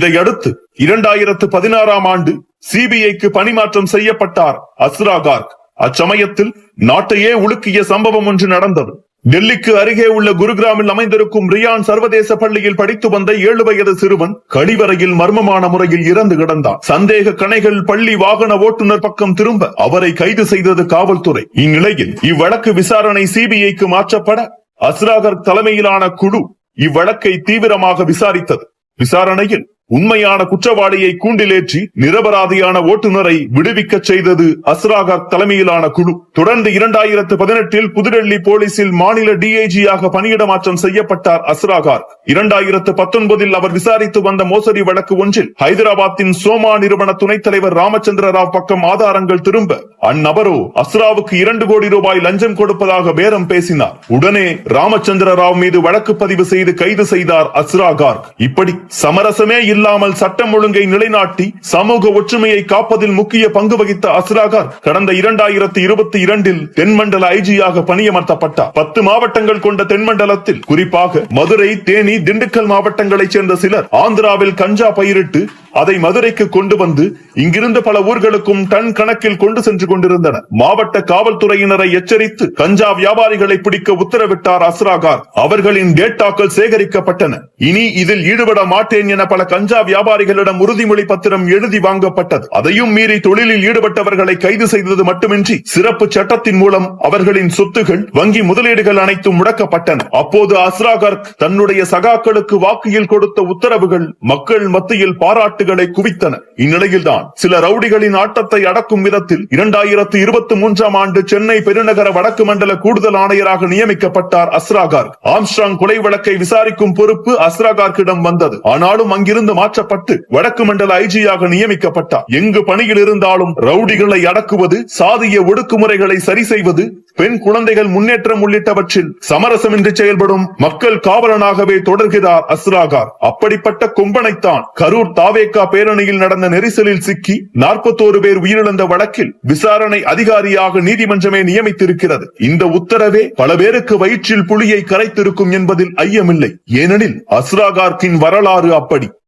இதையடுத்து 2016ஆம் ஆண்டு சிபிஐக்கு பணிமாற்றம் செய்யப்பட்டார் அஸ்ரா கார்க். அச்சமயத்தில் நாட்டையே உலுக்கிய சம்பவம் ஒன்று நடந்தது. டெல்லிக்கு அருகே உள்ள குருகிராமில் அமைந்திருக்கும் ரியான் சர்வதேச பள்ளியில் படித்து வந்த 7 வயது சிறுவன் கழிவறையில் மர்மமான முறையில் இறந்து கிடந்தார். சந்தேக கணைகள் பள்ளி வாகன ஓட்டுநர் பக்கம் திரும்ப அவரை கைது செய்தது காவல்துறை. இந்நிலையில் இவ்வழக்கு விசாரணை சிபிஐக்கு மாற்றப்பட அஸ்ரா கார்க் தலைமையிலான குழு இவ்வழக்கை தீவிரமாக விசாரித்தது. விசாரணையில் உண்மையான குற்றவாளியை கூண்டிலேற்றி நிரபராதியான ஓட்டுநரை விடுவிக்க செய்தது அஸ்ரா கார்க் தலைமையிலான குழு. தொடர்ந்து 2018 புதுடெல்லி போலீசில் மாநில டிஐஜியாக பணியிட மாற்றம் செய்யப்பட்டார் அஸ்ரா கார்க். 2019 அவர் விசாரித்து வந்த மோசடி வழக்கு ஒன்றில் ஹைதராபாத்தின் சோமா நிறுவன துணைத் தலைவர் ராமச்சந்திர ராவ் பக்கம் ஆதாரங்கள் திரும்ப அந்நபரோ அஸ்ராவுக்கு 2 கோடி ரூபாய் லஞ்சம் கொடுப்பதாக பேரம் பேசினார். உடனே ராமச்சந்திர ராவ் மீது வழக்கு பதிவு செய்து கைது செய்தார் அஸ்ரா கார்க். இப்படி சமரசமே இல்லாமல் சட்டம் ஒழுங்கை நிலைநாட்டி சமூக ஒற்றுமையை காப்பதில் முக்கிய பங்கு வகித்த அஸ்ரா கார்க் கடந்த 2022 தென்மண்டல ஐஜியாக பணியமர்த்தப்பட்டார். 10 மாவட்டங்கள் கொண்ட தென்மண்டலத்தில் குறிப்பாக மதுரை, தேனி, திண்டுக்கல் மாவட்டங்களைச் சேர்ந்த சிலர் ஆந்திராவில் கஞ்சா பயிரிட்டு அதை மதுரைக்கு கொண்டு வந்து இங்கிருந்து பல ஊர்களுக்கும் டன் கணக்கில் கொண்டு சென்று கொண்டிருந்தனர். மாவட்ட காவல்துறையினரை எச்சரித்து கஞ்சா வியாபாரிகளை பிடிக்க உத்தரவிட்டார் அஸ்ரா கார்க். அவர்களின் டேட்டாக்கள் சேகரிக்கப்பட்டன. இனி இதில் ஈடுபட மாட்டேன் என பல கஞ்சா வியாபாரிகளிடம் உறுதிமொழி பத்திரம் எழுதி வாங்கப்பட்டது. அதையும் மீறி தொழிலில் ஈடுபட்டவர்களை கைது செய்தது மட்டுமின்றி சிறப்பு சட்டத்தின் மூலம் அவர்களின் சொத்துகள், வங்கி முதலீடுகள் அனைத்தும் முடக்கப்பட்டன. அப்போது அஸ்ரா கார்க் தன்னுடைய சகாக்களுக்கு வாக்கியில் கொடுத்த உத்தரவுகள் மக்கள் மத்தியில் பாராட்டுகளை குவித்தன. இந்நிலையில்தான் சில ரவுடிகளின் ஆட்டத்தை அடக்கும் விதத்தில் 2023ஆம் ஆண்டு சென்னை பெருநகர வடக்கு மண்டல கூடுதல் ஆணையராக நியமிக்கப்பட்டார் அஸ்ரா கார்க். ஆம்ஸ்ட்ராங் கொலை வழக்கை விசாரிக்கும் பொறுப்பு அஸ்ரா கார்க்கிடம் வந்தது. ஆனாலும் அங்கிருந்து மாற்றப்பட்டு வடக்கு மண்டல ஐஜியாக நியமிக்கப்பட்டார். எங்கு பணியில் இருந்தாலும் ரவுடிகளை அடக்குவது, சாதிய ஒடுக்குமுறைகளை சரி செய்வது, பெண் குழந்தைகள் முன்னேற்றம் உள்ளிட்டவற்றில் சமரசமின்றி செயல்படும் மக்கள் காவலனாகவே தொடர்கிறார் அஸ்ரா கார்க். அப்படிப்பட்ட கொம்பனைத்தான் கரூர் தாவேகா பேரணியில் நடந்த நெரிசலில் சிக்கி 41 பேர் உயிரிழந்த வழக்கில் விசாரணை அதிகாரியாக நீதிமன்றமே நியமித்திருக்கிறது. இந்த உத்தரவே பல பேருக்கு வயிற்றில் புலியை கரைத்திருக்கும் என்பதில் ஐயமில்லை. ஏனெனில் அஸ்ரா கார்க்கின் வரலாறு அப்படி.